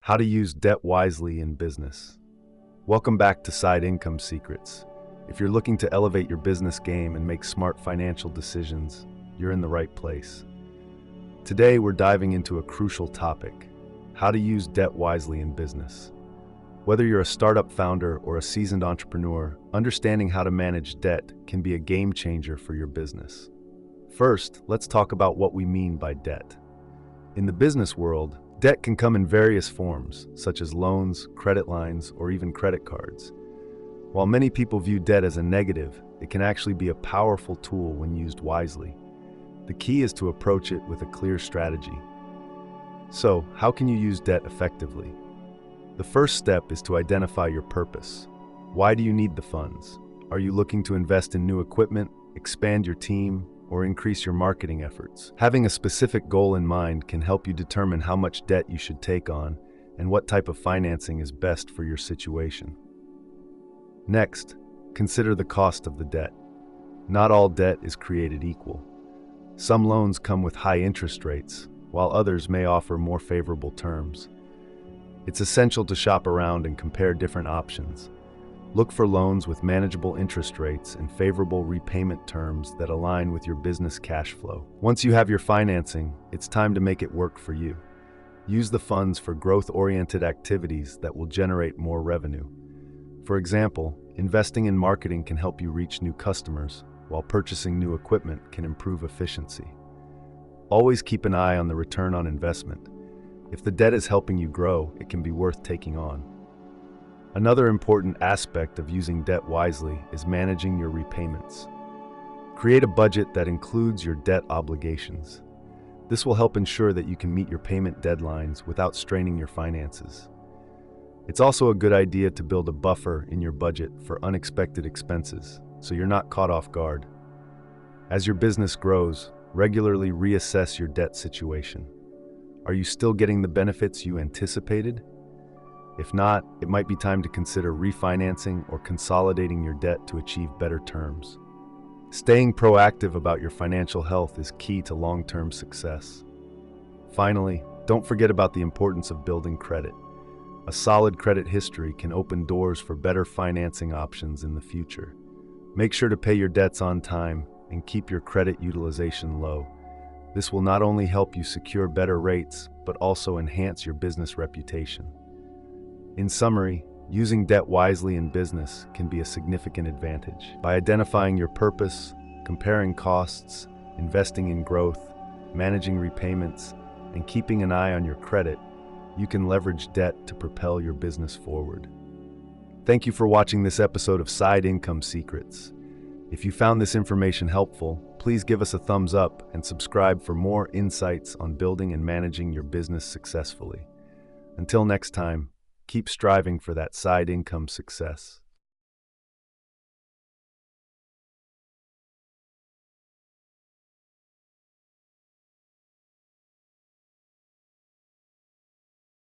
How to use debt wisely in business. Welcome back to Side Income Secrets. If you're looking to elevate your business game and make smart financial decisions, you're in the right place. Today, we're diving into a crucial topic: how to use debt wisely in business. Whether you're a startup founder or a seasoned entrepreneur, understanding how to manage debt can be a game changer for your business. First, let's talk about what we mean by debt. In the business world, debt can come in various forms, such as loans, credit lines, or even credit cards. While many people view debt as a negative, it can actually be a powerful tool when used wisely. The key is to approach it with a clear strategy. So, how can you use debt effectively? The first step is to identify your purpose. Why do you need the funds? Are you looking to invest in new equipment, expand your team, or increase your marketing efforts? Having a specific goal in mind can help you determine how much debt you should take on and what type of financing is best for your situation. Next, consider the cost of the debt. Not all debt is created equal. Some loans come with high interest rates, while others may offer more favorable terms. It's essential to shop around and compare different options. Look for loans with manageable interest rates and favorable repayment terms that align with your business cash flow. Once you have your financing, it's time to make it work for you. Use the funds for growth-oriented activities that will generate more revenue. For example, investing in marketing can help you reach new customers, while purchasing new equipment can improve efficiency. Always keep an eye on the return on investment. If the debt is helping you grow, it can be worth taking on. Another important aspect of using debt wisely is managing your repayments. Create a budget that includes your debt obligations. This will help ensure that you can meet your payment deadlines without straining your finances. It's also a good idea to build a buffer in your budget for unexpected expenses, so you're not caught off guard. As your business grows, regularly reassess your debt situation. Are you still getting the benefits you anticipated? If not, it might be time to consider refinancing or consolidating your debt to achieve better terms. Staying proactive about your financial health is key to long-term success. Finally, don't forget about the importance of building credit. A solid credit history can open doors for better financing options in the future. Make sure to pay your debts on time and keep your credit utilization low. This will not only help you secure better rates, but also enhance your business reputation. In summary, using debt wisely in business can be a significant advantage. By identifying your purpose, comparing costs, investing in growth, managing repayments, and keeping an eye on your credit, you can leverage debt to propel your business forward. Thank you for watching this episode of Side Income Secrets. If you found this information helpful, please give us a thumbs up and subscribe for more insights on building and managing your business successfully. Until next time, keep striving for that side income success.